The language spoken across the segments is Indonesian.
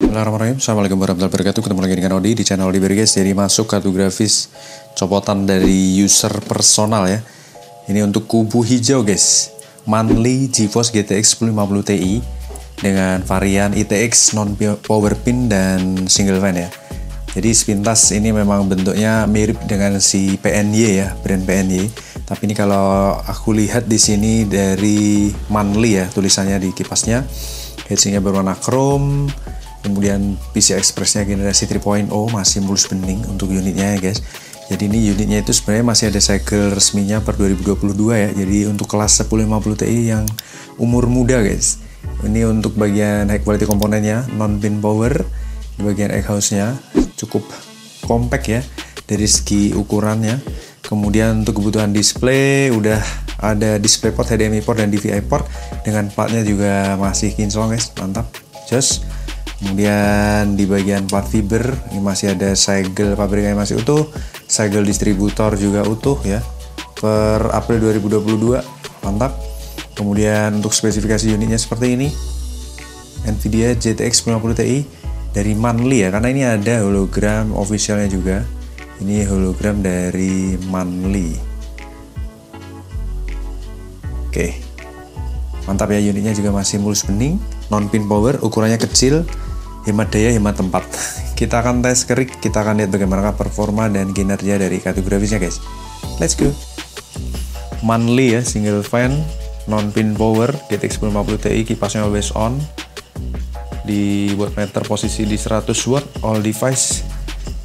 Bismillahirrahmanirrahim. Assalamualaikum warahmatullahi wabarakatuh. Ketemu lagi dengan Odi di channel Odi guys. Jadi masuk kartu grafis copotan dari user personal ya. Ini untuk kubu hijau guys. Manly GeForce GTX 1050 Ti dengan varian ITX non power pin dan single fan ya. Jadi sepintas ini memang bentuknya mirip dengan si PNY ya, brand PNY. Tapi ini kalau aku lihat di sini dari Manly ya, tulisannya di kipasnya. Heatsinknya berwarna chrome. Kemudian PCI Express-nya generasi 3.0 masih mulus bening untuk unitnya ya guys. Jadi ini unitnya itu sebenarnya masih ada segel resminya per 2022 ya. Jadi untuk kelas 1050 Ti yang umur muda guys. Ini untuk bagian high quality komponennya, non pin power. Di bagian egghouse-nya cukup compact ya dari segi ukurannya. Kemudian untuk kebutuhan display udah ada DisplayPort, HDMI port dan DVI port dengan platnya juga masih kinclong guys, mantap. Just kemudian di bagian plat fiber ini masih ada segel pabriknya masih utuh, segel distributor juga utuh ya per April 2022, mantap. Kemudian untuk spesifikasi unitnya seperti ini, Nvidia GTX 1050 Ti dari Manly ya, karena ini ada hologram officialnya juga. Ini hologram dari Manly. Oke, mantap ya, unitnya juga masih mulus bening, non pin power, ukurannya kecil, hemat daya, hemat tempat. Kita akan tes kerik, kita akan lihat bagaimana performa dan kinerja dari kartu grafisnya guys. Let's go. Manly ya, single fan, non pin power, GTX 1050 Ti, kipasnya always on. Di wattmeter posisi di 100 watt, all device.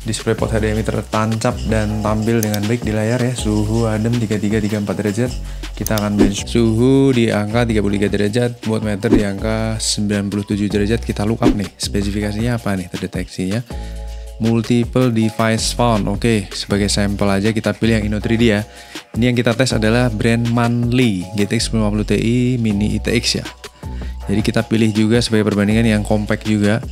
DisplayPort HDMI tertancap dan tampil dengan baik di layar ya. Suhu adem 33-34 derajat. Kita akan bench suhu di angka 33 derajat, wattmeter di angka 97 derajat. Kita look up nih, spesifikasinya apa nih terdeteksinya. Multiple device found. Oke, sebagai sampel aja kita pilih yang Inno3D ya. Ini yang kita tes adalah brand Manly GTX 1050 Ti Mini ITX ya. Jadi kita pilih juga sebagai perbandingan yang compact juga.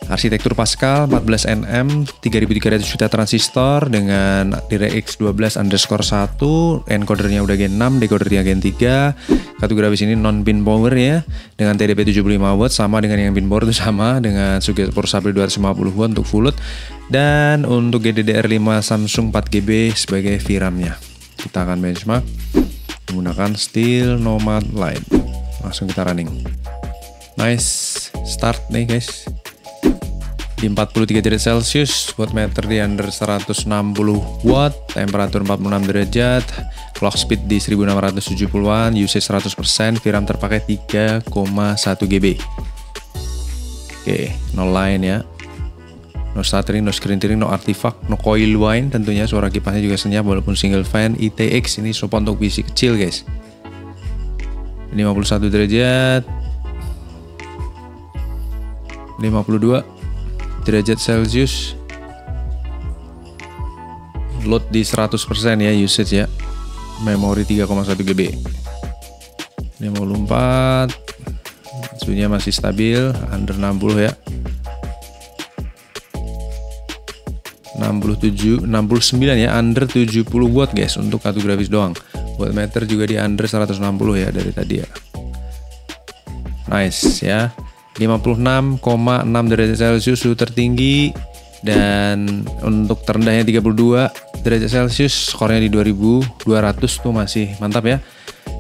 Arsitektur Pascal 14 nm 3300 juta transistor dengan DirectX 12_1, encodernya udah Gen 6, decodernya Gen 3. Kartu grafis ini non pin power ya, dengan TDP 75 watt sama dengan yang pin power itu sama dengan support sampai 250 watt untuk full load, dan untuk GDDR5 Samsung 4GB sebagai VRAM-nya. Kita akan benchmark menggunakan Steel Nomad Lite. Langsung kita running. Nice start nih guys. Di 43 derajat Celcius, wattmeter di under 160 watt, temperatur 46 derajat, clock speed di 1670-an, usage 100%, VRAM terpakai 3,1 GB. Oke, no line ya. No stuttering, no screen tearing, no artifact, no coil whine tentunya. Suara kipasnya juga senyap walaupun single fan. ITX ini support untuk PC kecil guys. 51 derajat, 52 derajat Celcius, load di 100% ya, usage ya, memori 3,1 GB. 54, suhunya masih stabil, under 60 ya. 67, 69 ya, under 70 watt guys untuk kartu grafis doang. Wattmeter juga di under 160 ya dari tadi ya. Nice ya. 56,6 derajat Celcius suhu tertinggi, dan untuk terendahnya 32 derajat Celcius, skornya di 2200 tuh masih mantap ya.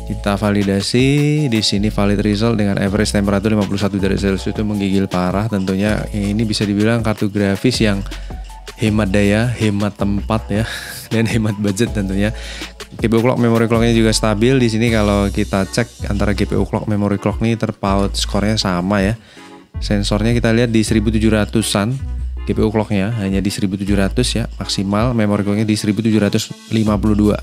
Kita validasi di sini, valid result dengan average temperatur 51 derajat Celcius itu menggigil parah tentunya. Ini bisa dibilang kartu grafis yang hemat daya, hemat tempat ya, dan hemat budget tentunya. GPU clock, memory clocknya juga stabil. Di sini kalau kita cek antara GPU clock, memory clock nih terpaut skornya sama ya. Sensornya kita lihat di 1700-an, GPU clocknya hanya di 1700 ya maksimal, memory clocknya di 1752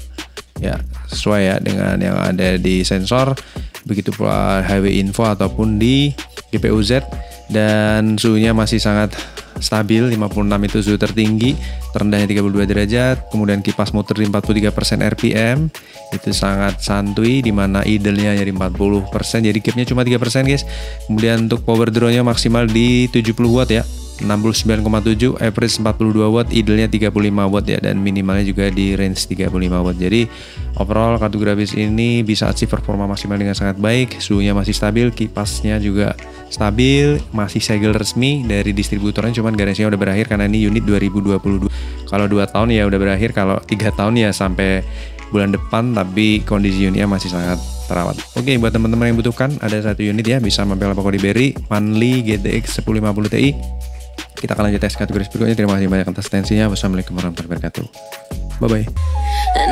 ya, sesuai ya dengan yang ada di sensor. Begitu pula HW info ataupun di GPU Z, dan suhunya masih sangat stabil, 56 itu suhu tertinggi, terendahnya 32 derajat. Kemudian kipas muter di 43% RPM, itu sangat santuy, dimana idle-nya jadi 40%, jadi gapnya cuma 3% guys. Kemudian untuk power draw-nya maksimal di 70 watt ya, 69,7, average 42 watt, idle-nya 35 watt ya, dan minimalnya juga di range 35 watt. Jadi overall kartu grafis ini bisa achieve performa maksimal dengan sangat baik. Suhunya masih stabil, kipasnya juga stabil, masih segel resmi dari distributornya, cuman garansinya udah berakhir karena ini unit 2022. Kalau 2 tahun ya udah berakhir, kalau 3 tahun ya sampai bulan depan, tapi kondisi unitnya masih sangat terawat. Oke, buat teman-teman yang butuhkan, ada 1 unit ya, bisa mampir Lapak Kodi Berry Manly GTX 1050 Ti. Kita akan lanjut tes kategori berikutnya. Terima kasih banyak atas atensinya. Wassalamualaikum warahmatullahi wabarakatuh. Bye bye.